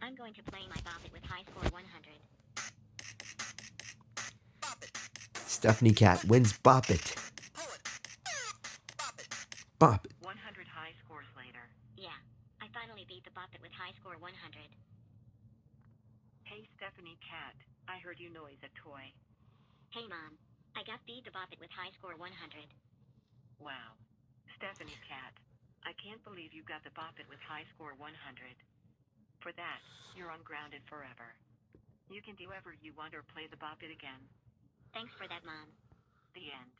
I'm going to play my Bop It with high score 100. Stephanie Cat wins Bop It. Bop It. 100 high scores later. Yeah, I finally beat the Bop It with high score 100. Hey Stephanie Cat, I heard you noise a toy. Hey Mom, I got beat the Bop It with high score 100. Wow. Stephanie Cat, I can't believe you got the Bop It with high score 100. For that, you're ungrounded forever. You can do whatever you want or play the Bop It again. Thanks for that, Mom. The end.